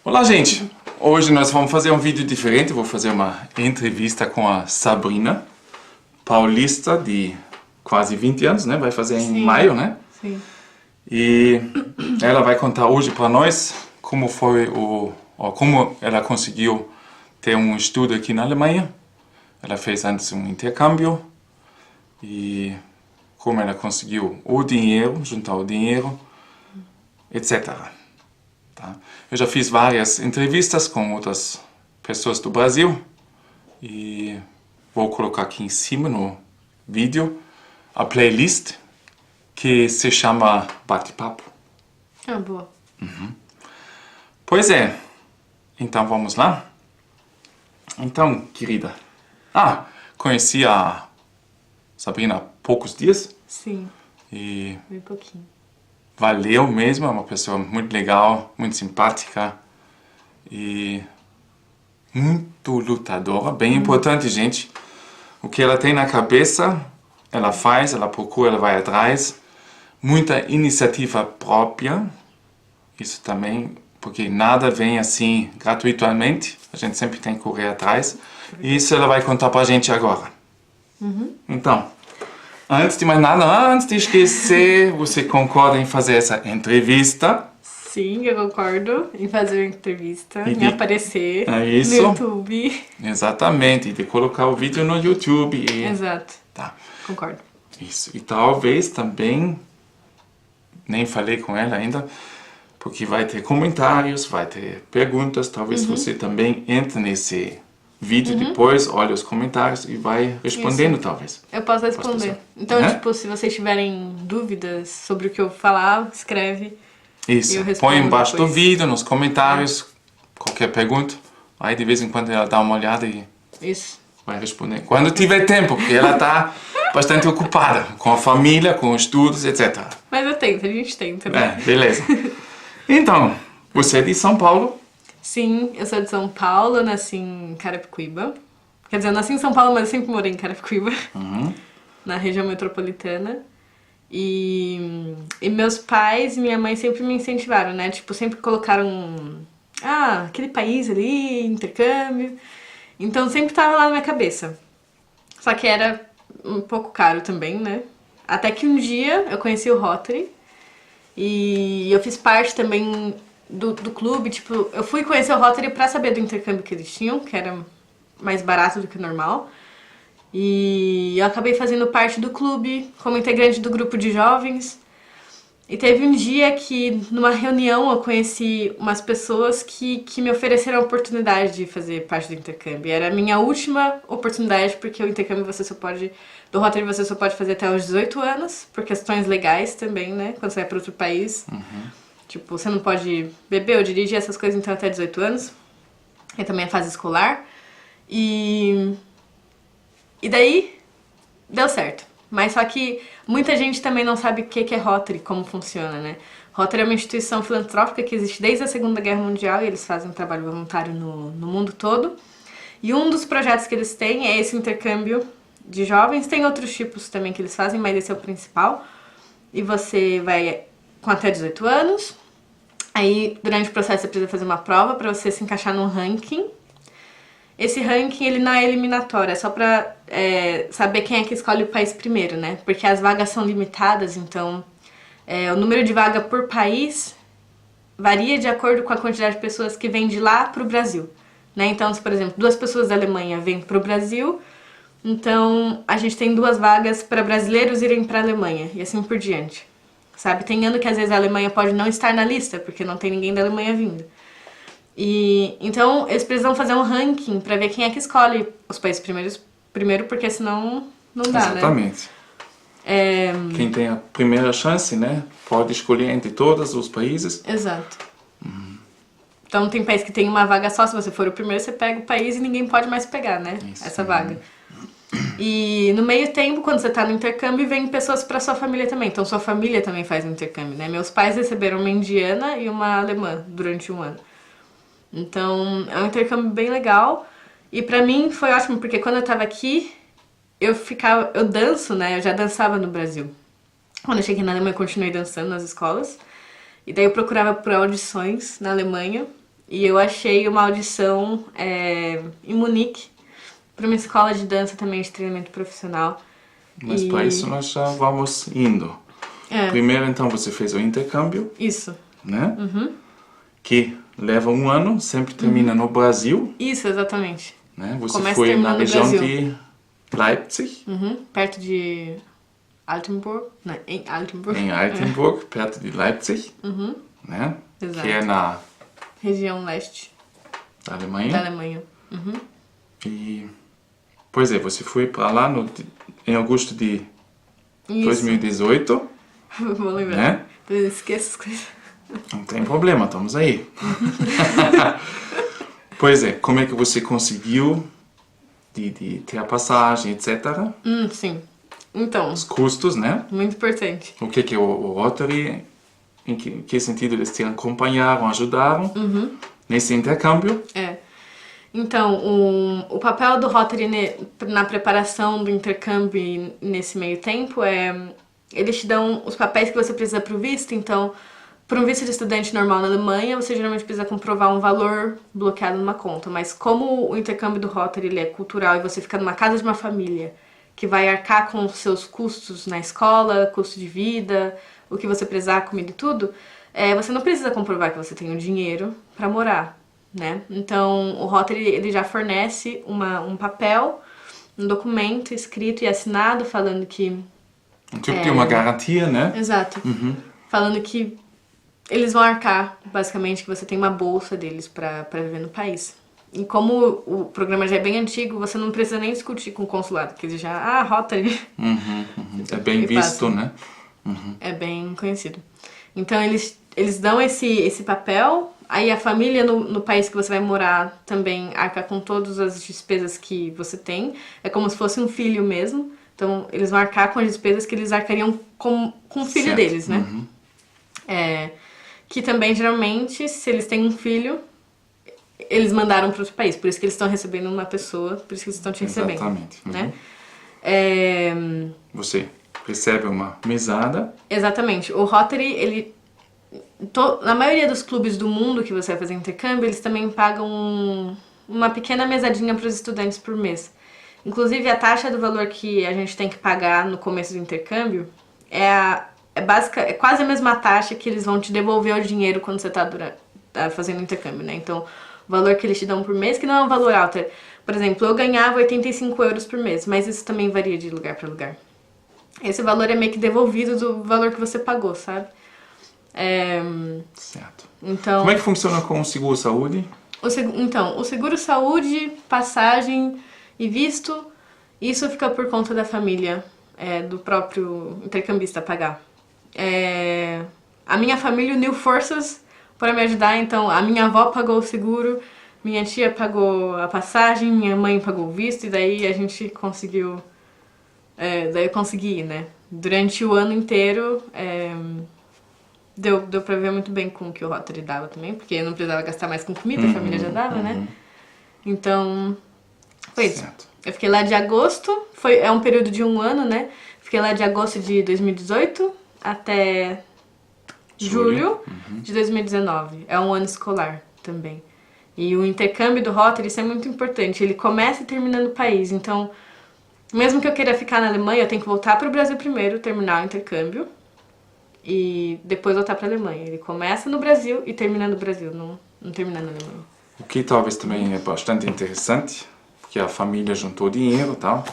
Olá, gente! Hoje nós vamos fazer um vídeo diferente. Vou fazer uma entrevista com a Sabrina, paulista de quase 20 anos, né? Vai fazer em maio, né? Sim. E ela vai contar hoje para nós como foi como ela conseguiu ter um estudo aqui na Alemanha. Ela fez antes um intercâmbio e como ela conseguiu o dinheiro, juntar o dinheiro, etc. Tá? Eu já fiz várias entrevistas com outras pessoas do Brasil e vou colocar aqui em cima no vídeo a playlist que se chama Bate-Papo. Ah, boa. Pois é, então vamos lá? Então, querida, conheci a Sabrina há poucos dias Sim, e bem pouquinho. valeu mesmo, é uma pessoa muito legal, muito simpática e muito lutadora, bem importante, gente. O que ela tem na cabeça, ela faz, ela procura, ela vai atrás. Muita iniciativa própria, isso também, porque nada vem assim gratuitamente, a gente sempre tem que correr atrás. E isso ela vai contar pra gente agora. Então, antes de mais nada, antes de esquecer, você concorda em fazer essa entrevista? Sim, eu concordo em fazer uma entrevista, E em É aparecer no isso? YouTube. Exatamente, e de colocar o vídeo no YouTube. Exato, Tá, concordo. isso. E talvez também, nem falei com ela ainda, porque vai ter comentários, vai ter perguntas, talvez você também entre nesse vídeo depois, olha os comentários e vai respondendo, Isso. talvez. Eu posso responder. Então, Uhum. tipo, se vocês tiverem dúvidas sobre o que eu falar, escreve. Isso, Eu respondo põe embaixo do depois. vídeo, nos comentários, qualquer pergunta. Aí de vez em quando ela dá uma olhada e Isso. vai responder. Quando tiver tempo, porque ela está bastante ocupada com a família, com os estudos, etc. Mas eu tento, a gente tenta, né? Beleza. Então, você é de São Paulo? Sim, eu sou de São Paulo, eu nasci em Carapicuíba. Quer dizer, eu nasci em São Paulo, mas eu sempre morei em Carapicuíba, na região metropolitana. E meus pais e minha mãe sempre me incentivaram, né? Tipo, sempre colocaram... aquele país ali, intercâmbio. Então sempre tava lá na minha cabeça. Só que era um pouco caro também, né? Até que um dia eu conheci o Rotary. E eu fiz parte também do clube, tipo, eu fui conhecer o Rotary pra saber do intercâmbio que eles tinham, que era mais barato do que o normal. E eu acabei fazendo parte do clube, como integrante do grupo de jovens. E teve um dia que, numa reunião, eu conheci umas pessoas que me ofereceram a oportunidade de fazer parte do intercâmbio. Era a minha última oportunidade, porque o intercâmbio do Rotary você só pode fazer até os 18 anos, por questões legais também, né? Quando você vai para outro país. Tipo, você não pode beber ou dirigir, essas coisas, então até 18 anos. E também a fase escolar. E daí, deu certo. Mas só que muita gente também não sabe o que é Rotary, como funciona, né? Rotary é uma instituição filantrópica que existe desde a Segunda Guerra Mundial e eles fazem um trabalho voluntário no mundo todo. E um dos projetos que eles têm é esse intercâmbio de jovens. Tem outros tipos também que eles fazem, mas esse é o principal. E você vai com até 18 anos. Aí, durante o processo, você precisa fazer uma prova para você se encaixar num ranking. Esse ranking, ele não é eliminatório, é só pra saber quem é que escolhe o país primeiro, né? Porque as vagas são limitadas, então o número de vaga por país varia de acordo com a quantidade de pessoas que vêm de lá pro Brasil, né? Então, se, por exemplo, 2 pessoas da Alemanha vêm pro Brasil, então a gente tem 2 vagas para brasileiros irem pra Alemanha, e assim por diante, sabe? Tem ano que às vezes a Alemanha pode não estar na lista, porque não tem ninguém da Alemanha vindo. E então eles precisam fazer um ranking pra ver quem é que escolhe os países primeiro, porque senão não dá, Exatamente. né? Quem tem a primeira chance, né? Pode escolher entre todos os países. Exato. Então tem país que tem uma vaga só, se você for o primeiro você pega o país e ninguém pode mais pegar, né? Isso. Essa vaga. E no meio tempo, quando você tá no intercâmbio, vem pessoas pra sua família também. Então sua família também faz um intercâmbio, né? Meus pais receberam uma indiana e uma alemã durante um ano. Então, é um intercâmbio bem legal. E pra mim foi ótimo, porque quando eu tava aqui, eu danço, né? Eu já dançava no Brasil. Quando eu cheguei na Alemanha, eu continuei dançando nas escolas. E daí eu procurava por audições na Alemanha. E eu achei uma audição em Munique, para uma escola de dança também de treinamento profissional. Mas para isso nós já vamos indo. Primeiro, então, você fez o intercâmbio. Isso. Né? Que leva 1 ano, sempre termina no Brasil. Isso, exatamente. Né? Você foi na região de Leipzig. Perto de Altenburg. Não, em Altenburg. Em Altenburg, perto de Leipzig. Né? Exato. Que é na região leste da Alemanha. Da Alemanha. E, pois é, você foi para lá em agosto de 2018. Vou lembrar. Né? Eu esqueço as coisas. Não tem problema, estamos aí. Pois é, como é que você conseguiu de ter a passagem, etc? Sim. Então, os custos, né? Muito importante. O que é o Rotary? Em que sentido eles te acompanharam, ajudaram nesse intercâmbio? Então, o papel do Rotary na preparação do intercâmbio nesse meio tempo eles te dão os papéis que você precisa para o visto. Então, para um visto de estudante normal na Alemanha, você geralmente precisa comprovar um valor bloqueado numa conta. Mas como o intercâmbio do Rotary ele é cultural e você fica numa casa de uma família que vai arcar com os seus custos na escola, custo de vida, o que você precisar, comida e tudo, você não precisa comprovar que você tem o dinheiro para morar, né? Então, o Rotary ele já fornece um papel, um documento escrito e assinado falando que... Um tipo de uma garantia, né? Exato. Falando que eles vão arcar, basicamente, que você tem uma bolsa deles para viver no país. E como o programa já é bem antigo, você não precisa nem discutir com o consulado, porque eles já... Rotary. É bem visto, né? É bem conhecido. Então, eles dão esse papel, aí a família no país que você vai morar também arca com todas as despesas que você tem. É como se fosse um filho mesmo. Então, eles vão arcar com as despesas que eles arcariam com o filho deles, né? Que também, geralmente, se eles têm um filho, eles mandaram para outro país. Por isso que eles estão recebendo uma pessoa, por isso que eles estão te recebendo. Exatamente. Né? Você recebe uma mesada. Exatamente. O Rotary, na maioria dos clubes do mundo que você vai fazer intercâmbio, eles também pagam uma pequena mesadinha para os estudantes por mês. Inclusive, a taxa do valor que a gente tem que pagar no começo do intercâmbio é quase a mesma taxa que eles vão te devolver o dinheiro quando você tá fazendo intercâmbio, né? Então, o valor que eles te dão por mês, que não é um valor alto. Por exemplo, eu ganhava 85 euros por mês, mas isso também varia de lugar para lugar. Esse valor é meio que devolvido do valor que você pagou, sabe? Certo. Então, como é que funciona com o seguro-saúde? Então, o seguro-saúde, passagem e visto, isso fica por conta da família, do próprio intercambista pagar. A minha família uniu forças para me ajudar, então a minha avó pagou o seguro, minha tia pagou a passagem, minha mãe pagou o visto, e daí a gente conseguiu... daí eu consegui ir, né? Durante o ano inteiro, deu pra ver muito bem com o que o Rotary dava também, porque eu não precisava gastar mais com comida, a família já dava, né? Então, foi isso. Eu fiquei lá de agosto, é um período de 1 ano, né? Fiquei lá de agosto de 2018 até julho de 2019. É um ano escolar também. E o intercâmbio do Rotary, isso é muito importante. Ele começa e termina no país. Então, mesmo que eu queira ficar na Alemanha, eu tenho que voltar para o Brasil primeiro, terminar o intercâmbio. E depois voltar para a Alemanha. Ele começa no Brasil e termina no Brasil, não termina na Alemanha. O que talvez também é bastante interessante, porque a família juntou dinheiro e tal.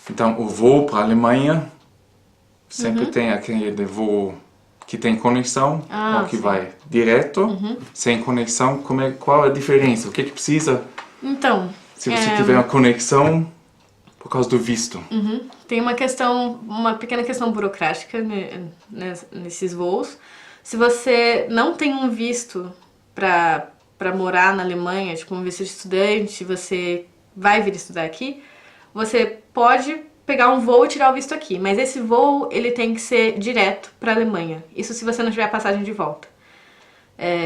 Então, o voo para a Alemanha sempre tem aquele voo que tem conexão, ou que vai direto, sem conexão. Qual a diferença? O que precisa? Então, se você tiver uma conexão por causa do visto. Tem uma pequena questão burocrática nesses voos. Se você não tem um visto para morar na Alemanha, tipo um visto de estudante, você vai vir estudar aqui, você pode pegar um voo e tirar o visto aqui, mas esse voo ele tem que ser direto para a Alemanha. Isso se você não tiver passagem de volta.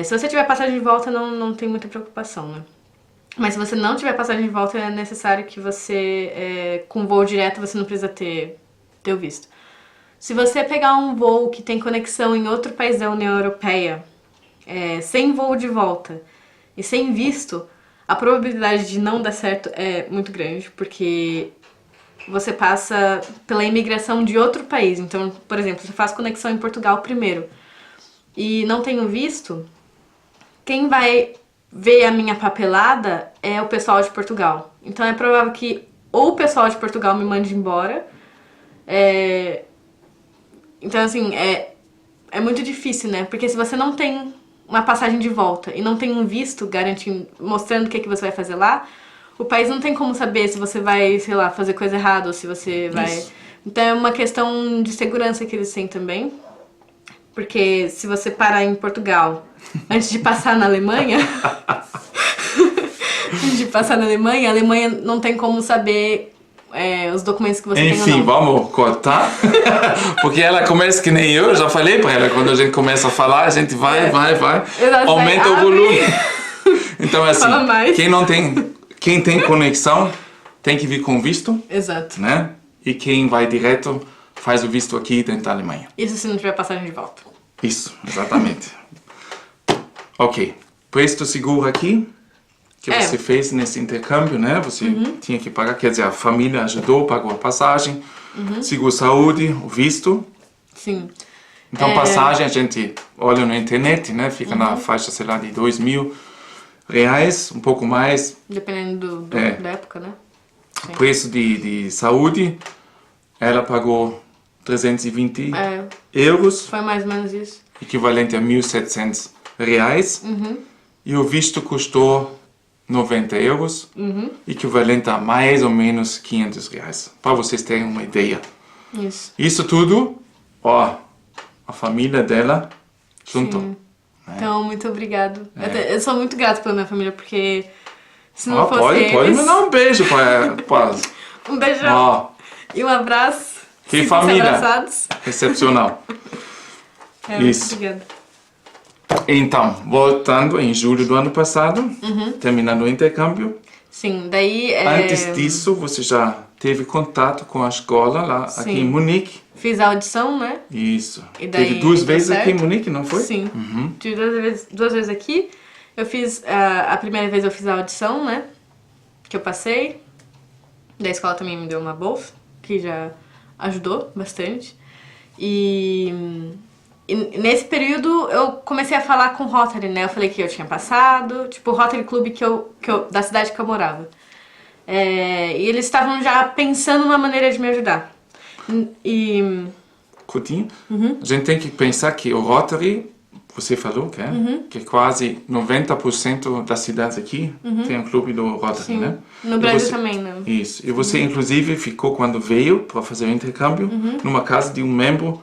Se você tiver passagem de volta, não tem muita preocupação, né? Mas se você não tiver passagem de volta, é necessário que você, com voo direto, você não precisa ter o visto. Se você pegar um voo que tem conexão em outro país da União Europeia, sem voo de volta, E sem visto, a probabilidade de não dar certo é muito grande, porque você passa pela imigração de outro país. Então, por exemplo, você faz conexão em Portugal primeiro e não tenho visto, quem vai ver a minha papelada é o pessoal de Portugal. Então é provável que ou o pessoal de Portugal me mande embora. Então, assim, é muito difícil, né? Porque se você não tem uma passagem de volta e não tem um visto garantindo, mostrando o que você vai fazer lá, o país não tem como saber se você vai, sei lá, fazer coisa errada ou se você vai... Isso. Então é uma questão de segurança que eles têm também. Porque se você parar em Portugal antes de passar na Alemanha... antes de passar na Alemanha, a Alemanha não tem como saber os documentos que você tem ou Enfim, não. vamos cortar. Porque ela começa que nem eu já falei para ela, quando a gente começa a falar, a gente vai, Exato, aumenta o abre. volume. Então, assim, Fala mais. quem tem conexão tem que vir com visto, Exato. né? E quem vai direto faz o visto aqui dentro da Alemanha. Isso se não tiver passagem de volta. Isso, exatamente. Ok, preço seguro aqui, que você fez nesse intercâmbio, né? Você tinha que pagar, quer dizer, a família ajudou, pagou a passagem, seguro saúde, o visto. Sim. Então, passagem a gente olha na internet, né? Fica na faixa, sei lá, de R$2.000, um pouco mais. Dependendo da época, né? Sim. Preço de saúde, ela pagou 320 euros, Foi mais ou menos isso. equivalente a R$1.700. E o visto custou 90 euros, equivalente a mais ou menos R$500, para vocês terem uma ideia. Isso tudo, ó, a família dela juntou. Sim. Então, muito obrigado. Eu sou muito grato pela minha família, porque se não fosse pode eles... me dar um beijo para Um beijão e um abraço. Que Sintam-se família abraçados. excepcional. Isso. Muito obrigada. Então, voltando em julho do ano passado, terminando o intercâmbio. Sim, daí... Antes disso, você já teve contato com a escola lá aqui em Munique. Fiz a audição, né? Isso. E daí teve 2 vezes certo. aqui em Munique, não foi? Sim. Tive duas vezes aqui. Eu fiz... a primeira vez eu fiz a audição, né? Que eu passei. Da escola também me deu uma bolsa, que já ajudou bastante. E nesse período eu comecei a falar com o Rotary, né? Eu falei que eu tinha passado, tipo o Rotary Club da cidade que eu morava. E eles estavam já pensando numa maneira de me ajudar. Coutinho, a gente tem que pensar que o Rotary, você falou que quase 90% das cidades aqui tem um clube do Rotary, né? No Brasil também, né? Isso. E você, inclusive, ficou quando veio para fazer o intercâmbio numa casa de um membro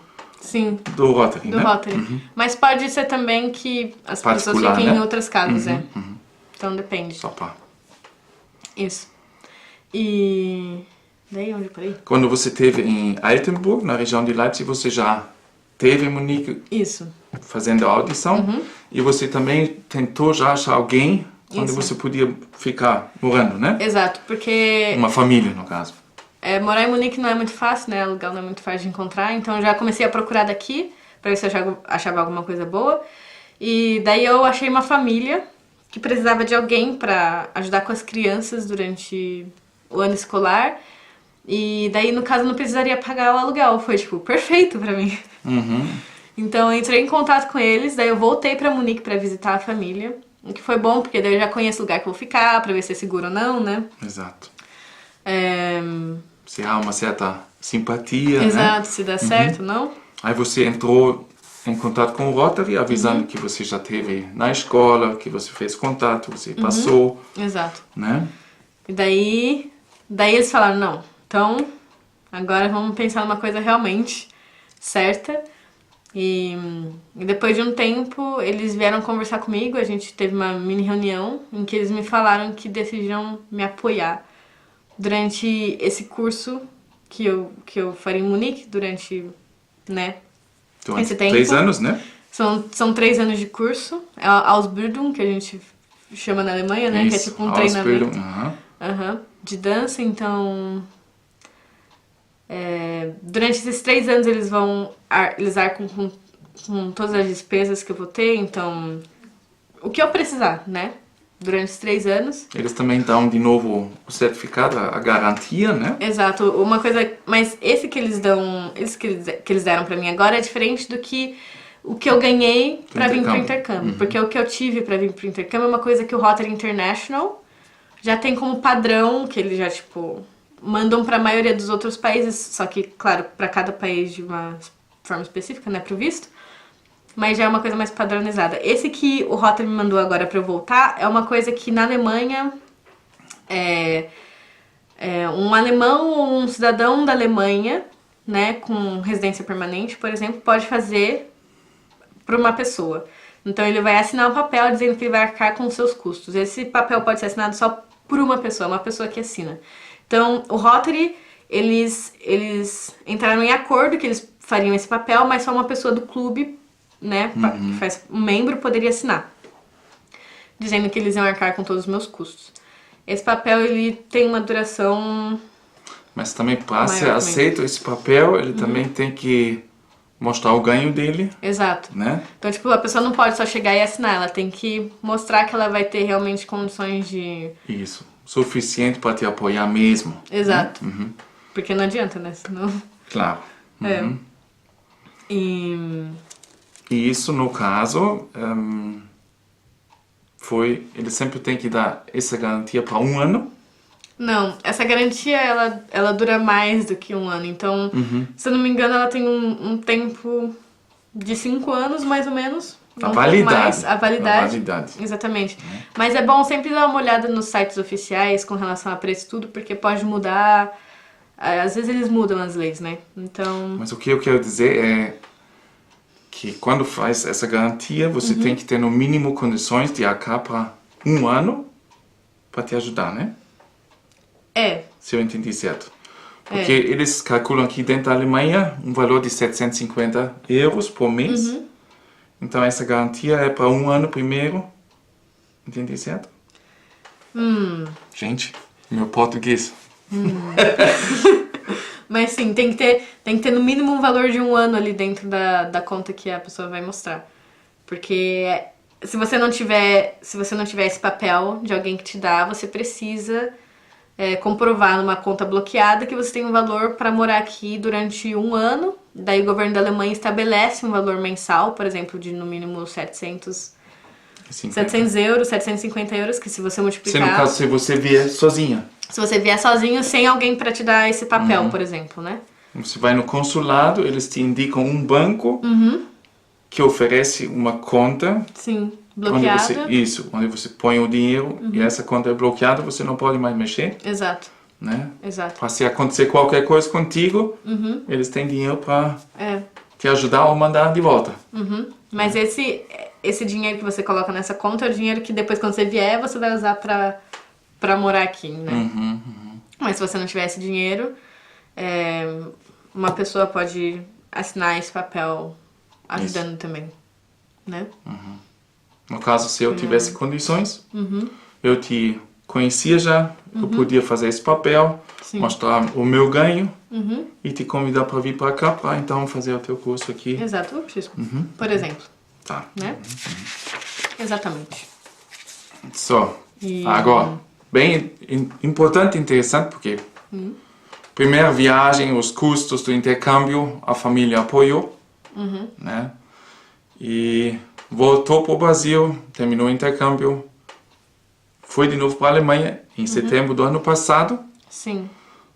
do Rotary, do né? Rotary. Mas pode ser também que as pessoas Particular, fiquem né? em outras casas, Então depende. Só para... Isso. E... daí onde eu parei? Quando você esteve em Altenburg, na região de Leipzig, você já esteve em Munique fazendo a audição. E você também tentou já achar alguém onde você podia ficar morando, né? Exato, porque... uma família, no caso. Morar em Munique não é muito fácil, né? Aluguel não é muito fácil de encontrar. Então eu já comecei a procurar daqui, pra ver se eu achava alguma coisa boa. E daí eu achei uma família que precisava de alguém pra ajudar com as crianças durante o ano escolar. E daí, no caso, não precisaria pagar o aluguel. Foi, tipo, perfeito pra mim. Então eu entrei em contato com eles, daí eu voltei pra Munique pra visitar a família. O que foi bom, porque daí eu já conheço o lugar que eu vou ficar, pra ver se é seguro ou não, né? Exato. Se há uma certa simpatia, Exato, né? se dá certo ou não. Aí você entrou em contato com o Rotary, avisando que você já esteve na escola, que você fez contato, você passou. Exato. Né? E daí eles falaram, não, então agora vamos pensar numa coisa realmente certa. E depois de um tempo, eles vieram conversar comigo, a gente teve uma mini reunião em que eles me falaram que decidiram me apoiar durante esse curso que eu faria em Munique durante, né, esse tempo. 3 anos, né? São 3 anos de curso, é a Ausbildung, que a gente chama na Alemanha, né, que é tipo um treinamento de dança, então... durante esses 3 anos eles arcam com todas as despesas que eu vou ter, então o que eu precisar, né? durante os 3 anos. Eles também dão de novo o certificado, a garantia, né? Exato. Uma coisa, mas esse que eles dão, esse que eles deram pra mim agora é diferente do que o que eu ganhei pra vir pro intercâmbio. Porque o que eu tive pra vir pro intercâmbio é uma coisa que o Rotary International já tem como padrão, que eles já, tipo, mandam pra maioria dos outros países, só que, claro, pra cada país de uma forma específica, né, pro visto. Mas já é uma coisa mais padronizada. Esse que o Rotary me mandou agora pra eu voltar é uma coisa que na Alemanha um alemão ou um cidadão da Alemanha, né, com residência permanente, por exemplo, pode fazer para uma pessoa. Então ele vai assinar um papel dizendo que ele vai arcar com os seus custos. Esse papel pode ser assinado só por uma pessoa que assina. Então o Rotary, eles entraram em acordo que eles fariam esse papel, mas só uma pessoa do clube, né, que faz um membro, poderia assinar, dizendo que eles iam arcar com todos os meus custos. Esse papel, ele tem uma duração... Mas também para ser aceito esse papel, ele também tem que mostrar o ganho dele. Exato. Né? Então, tipo, a pessoa não pode só chegar e assinar, ela tem que mostrar que ela vai ter realmente condições de... Isso. Suficiente para te apoiar mesmo. Exato. Porque não adianta, né? Senão... Claro. E isso, no caso, ele sempre tem que dar essa garantia para 1 ano. Não, essa garantia, ela dura mais do que 1 ano. Então, se eu não me engano, ela tem um tempo de 5 anos, mais ou menos. A validade. A validade. Exatamente. Mas é bom sempre dar uma olhada nos sites oficiais com relação a preço e tudo, porque pode mudar. Às vezes eles mudam as leis, né? Então... Mas o que eu quero dizer é que quando faz essa garantia, você tem que ter no mínimo condições de arcar para 1 ano para te ajudar, né? Se eu entendi certo. Porque eles calculam aqui dentro da Alemanha um valor de 750 euros por mês. Então essa garantia é para 1 ano primeiro. Entendi certo? Gente, meu português. Mas sim, tem que ter no mínimo um valor de 1 ano ali dentro da conta que a pessoa vai mostrar. Porque se você não tiver esse papel de alguém que te dá, você precisa comprovar numa conta bloqueada que você tem um valor para morar aqui durante 1 ano. Daí o governo da Alemanha estabelece um valor mensal, por exemplo, de no mínimo 700 euros, 750 euros, que se você multiplicar... No caso, se você vier sozinha. Se você vier sozinho, sem alguém para te dar esse papel, por exemplo, né? Você vai no consulado, eles te indicam um banco que oferece uma conta. Sim, bloqueada. Onde você põe o dinheiro e essa conta é bloqueada, você não pode mais mexer. Exato. Né? Exato. Para se acontecer qualquer coisa contigo, eles têm dinheiro para te ajudar ou mandar de volta. Mas esse dinheiro que você coloca nessa conta é o dinheiro que depois, quando você vier, você vai usar pra morar aqui, né? Mas se você não tiver esse dinheiro, uma pessoa pode assinar esse papel ajudando também, né? No caso, se eu tivesse condições, eu te conhecia já, eu podia fazer esse papel, mostrar o meu ganho e te convidar para vir para cá para então fazer o teu curso aqui. Exato, o Francisco, por exemplo. Tá. Né? Exatamente. Agora, bem importante e interessante, porque primeira viagem, os custos do intercâmbio, a família apoiou, né? E voltou para o Brasil, terminou o intercâmbio, foi de novo para a Alemanha em setembro do ano passado. Sim.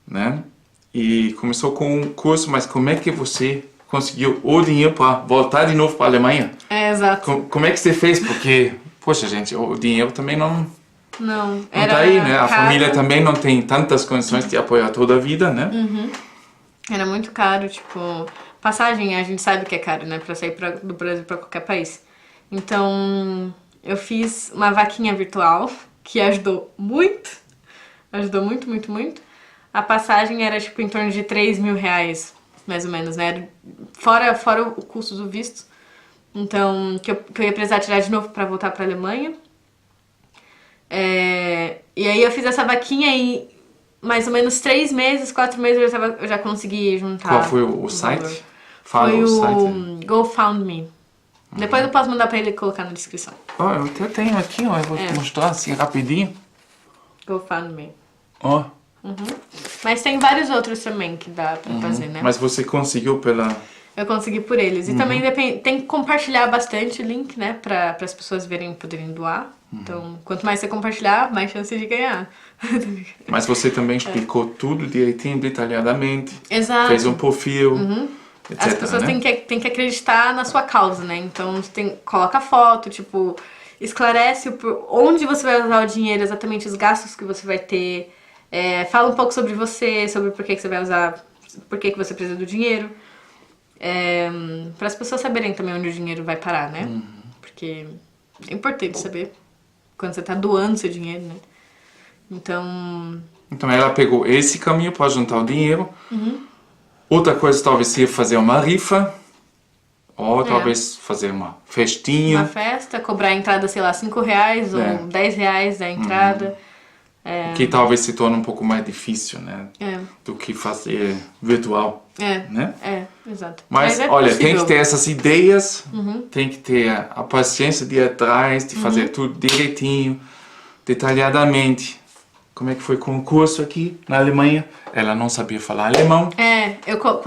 Né? E começou com um curso, mas como é que você conseguiu o dinheiro para voltar de novo para a Alemanha? Exato. Como é que você fez? Porque, poxa gente, o dinheiro também não era tá aí, né? A caro. família também não tem tantas condições de apoiar toda a vida, né? Era muito caro, tipo, passagem a gente sabe que é caro, né? Pra sair do Brasil pra qualquer país. Então, eu fiz uma vaquinha virtual que ajudou muito. Ajudou muito, muito, muito. A passagem era, tipo, em torno de 3 mil reais, mais ou menos, né? Fora o custo do visto. Então, que eu ia precisar tirar de novo pra voltar pra Alemanha. E aí eu fiz essa vaquinha e mais ou menos 3 meses, 4 meses eu já consegui juntar. Qual foi o site? Foi o GoFundMe. Depois eu posso mandar pra ele colocar na descrição. Ó, eu até tenho aqui, ó. Eu vou te mostrar assim rapidinho. GoFundMe. Ó. Mas tem vários outros também que dá pra fazer, né? Mas você conseguiu pela... Eu consegui por eles. E também tem que compartilhar bastante o link, né? Para as pessoas verem e poderem doar. Então, quanto mais você compartilhar, mais chance de ganhar. Mas você também explicou tudo direitinho, detalhadamente. Exato. Fez um perfil, etc. As pessoas né? têm que acreditar na sua causa, né? Então, coloca foto, tipo, esclarece onde você vai usar o dinheiro, exatamente os gastos que você vai ter. Fala um pouco sobre você, sobre por que você vai usar, por que você precisa do dinheiro. Para as pessoas saberem também onde o dinheiro vai parar, né? Porque é importante saber quando você tá doando seu dinheiro, né? Então ela pegou esse caminho para juntar o dinheiro. Outra coisa talvez seria fazer uma rifa. Ou talvez fazer uma festinha. uma festa, cobrar a entrada, sei lá, R$5 ou R$10 da entrada. Que talvez se torne um pouco mais difícil, né? Do que fazer virtual. Né? Exato. Mas olha, possível. tem que ter essas ideias, tem que ter a paciência de ir atrás, de fazer tudo direitinho, detalhadamente. Como é que foi o concurso aqui na Alemanha? Ela não sabia falar alemão.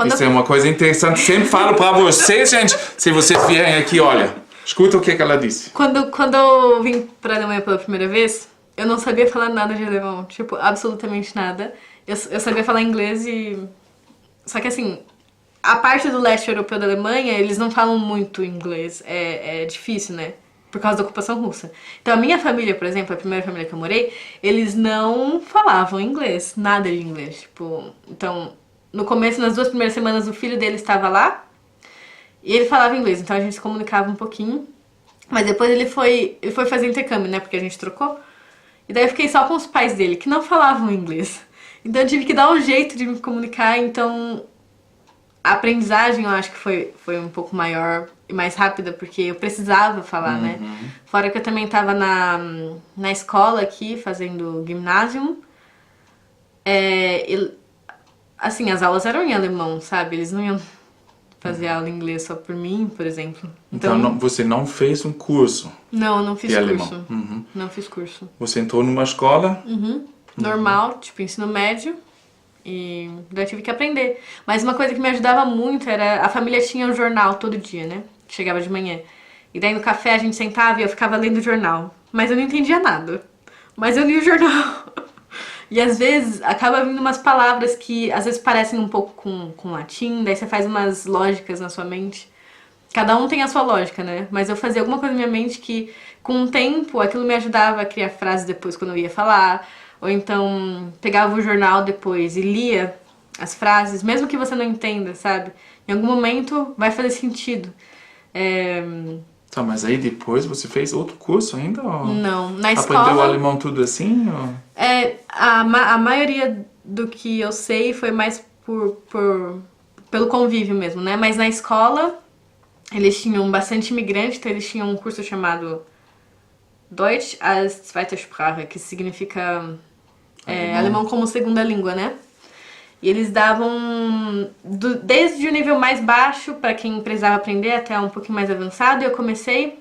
Isso é uma coisa interessante. Sempre falo pra vocês, gente, se vocês vierem aqui, olha, escuta o que ela disse. Quando eu vim pra Alemanha pela primeira vez, eu não sabia falar nada de alemão, tipo, absolutamente nada. Eu sabia falar inglês e... Só que assim, a parte do leste europeu da Alemanha, eles não falam muito inglês, é difícil, né? Por causa da ocupação russa. Então a minha família, por exemplo, a primeira família que eu morei, eles não falavam inglês, nada de inglês. Tipo, então, no começo, nas 2 primeiras semanas, o filho dele estava lá e ele falava inglês, então a gente se comunicava um pouquinho. Mas depois ele foi fazer intercâmbio, né? Porque a gente trocou. E daí eu fiquei só com os pais dele, que não falavam inglês. Então eu tive que dar um jeito de me comunicar, então a aprendizagem eu acho que foi um pouco maior e mais rápida, porque eu precisava falar, né? Fora que eu também tava na escola aqui, fazendo ginásio. Assim, as aulas eram em alemão, sabe? Eles não iam fazer aula em inglês só por mim, por exemplo. Então você não fez um curso? Não fiz de curso. alemão. Não fiz curso. Você entrou numa escola? Normal, tipo ensino médio. E daí eu tive que aprender. Mas uma coisa que me ajudava muito era... A família tinha um jornal todo dia, né? Que chegava de manhã. E daí no café a gente sentava e eu ficava lendo o jornal. Mas eu não entendia nada. Mas eu li o jornal. E às vezes acaba vindo umas palavras que às vezes parecem um pouco com latim. Daí você faz umas lógicas na sua mente. Cada um tem a sua lógica, né? Mas eu fazia alguma coisa na minha mente que, com o tempo, aquilo me ajudava a criar frases depois quando eu ia falar. Ou então pegava o jornal depois e lia as frases, mesmo que você não entenda, sabe? Em algum momento vai fazer sentido. Tá, mas aí depois você fez outro curso ainda? Ou Não, na escola... Aprendeu alemão tudo assim? Ou... A maioria do que eu sei foi mais pelo convívio mesmo, né? Mas na escola eles tinham bastante imigrante, então eles tinham um curso chamado Deutsch als zweite Sprache, que significa alemão como segunda língua, né? E eles davam desde o nível mais baixo para quem precisava aprender até um pouquinho mais avançado. E eu comecei,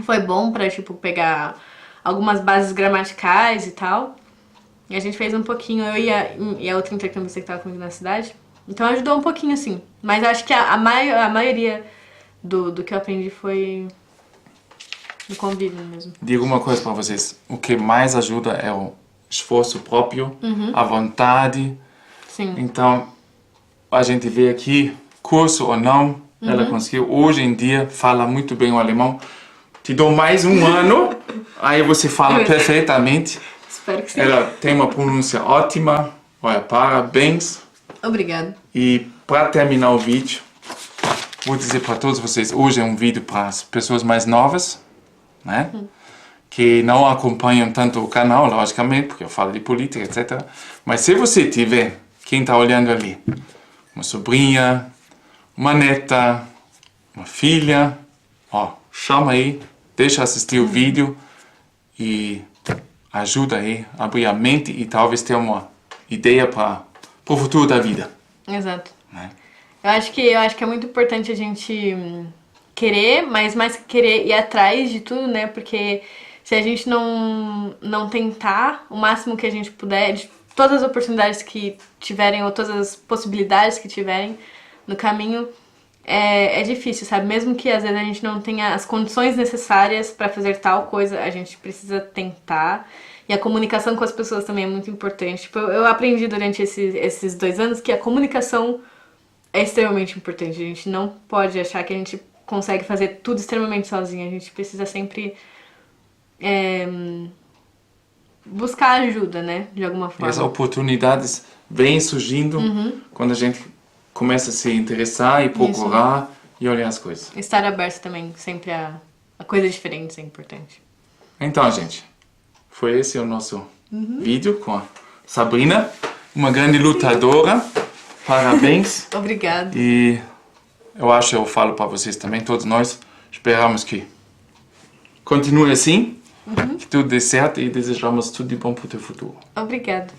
foi bom para tipo pegar algumas bases gramaticais e tal. E a gente fez um pouquinho, eu e a outra intercambista que tava comigo na cidade. Então ajudou um pouquinho, assim. Mas eu acho que a maioria do que eu aprendi foi no convívio mesmo. Digo uma coisa para vocês, o que mais ajuda é o esforço próprio, a vontade. Sim. Então, a gente vê aqui, curso ou não, ela conseguiu. Hoje em dia, fala muito bem o alemão. Te dou mais um ano, aí você fala perfeitamente. Espero que sim. Ela tem uma pronúncia ótima. Olha, parabéns. Obrigada. E para terminar o vídeo, vou dizer para todos vocês, hoje é um vídeo para as pessoas mais novas, né? Que não acompanham tanto o canal, logicamente, porque eu falo de política, etc. Mas se você tiver, quem está olhando ali, uma sobrinha, uma neta, uma filha, ó, chama aí, deixa assistir o vídeo e ajuda aí a abrir a mente e talvez ter uma ideia para o futuro da vida. Exato. Né? Eu acho que é muito importante a gente querer, mas mais que querer ir atrás de tudo, né? Porque se a gente não tentar o máximo que a gente puder, de todas as oportunidades que tiverem, ou todas as possibilidades que tiverem no caminho, é difícil, sabe? Mesmo que às vezes a gente não tenha as condições necessárias pra fazer tal coisa, a gente precisa tentar. E a comunicação com as pessoas também é muito importante. Tipo, eu aprendi durante esses 2 anos que a comunicação é extremamente importante. A gente não pode achar que a gente consegue fazer tudo extremamente sozinho. A gente precisa sempre buscar ajuda, né? De alguma E forma. as oportunidades vêm surgindo quando a gente começa a se interessar e procurar e olhar as coisas. Estar aberto também, sempre a coisas diferentes é importante. Então, gente, foi esse o nosso vídeo com a Sabrina, uma grande lutadora. Parabéns. Obrigada. E eu falo para vocês também, todos nós esperamos que continue assim, que tudo dê certo e desejamos tudo de bom para o teu futuro. Obrigada.